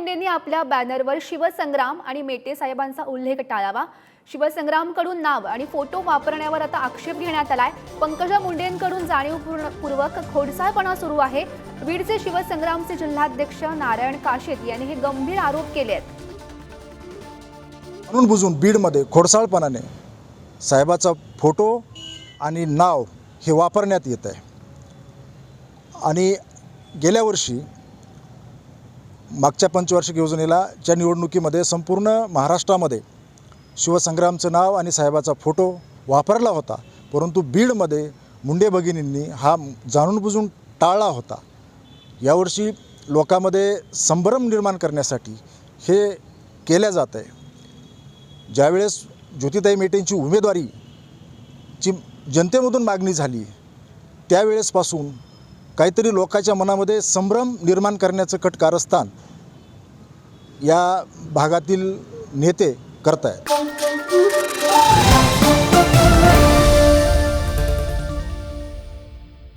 मुंडेंनी आपल्या बॅनरवर शिवसंग्राम आणि मेटे साहेबांचा उल्लेख टाळावा। शिवसंग्रामकडून नाव आणि फोटो वापरण्यावर आता आक्षेप घेण्यात आलाय। पंकजा मुंडेंकडून जाणीवपूर्वक खोडसाळपणा सुरू आहे। बीडचे शिवसंग्रामचे जिल्हाध्यक्ष नारायण काशेत यांनी हे गंभीर आरोप केले आहेत। म्हणून बुजून बीडमध्ये खोडसाळपणाने साहेबाचा फोटो आणि नाव हे वापरण्यात येत आहे। आणि गेल्या वर्षी मागच्या पंचवार्षिक योजनेला च्या निवडणुकीमध्ये संपूर्ण महाराष्ट्रामध्ये शिवसंग्रामचं नाव आणि साहेबाचा फोटो वापरला होता, परंतु बीडमध्ये मुंडे भगिनींनी हा जाणून बुजून टाळला होता। यावर्षी लोकांमध्ये संभ्रम निर्माण करण्यासाठी हे केल्या जात आहे। ज्यावेळेस ज्योतिताई मेटेंची उमेदवारीची जनतेमधून मागणी झाली त्यावेळेसपासून काहीतरी लोकांच्या मनामध्ये संभ्रम निर्माण करण्याचं कट कारस्थान या भागातील नेते करत आहेत।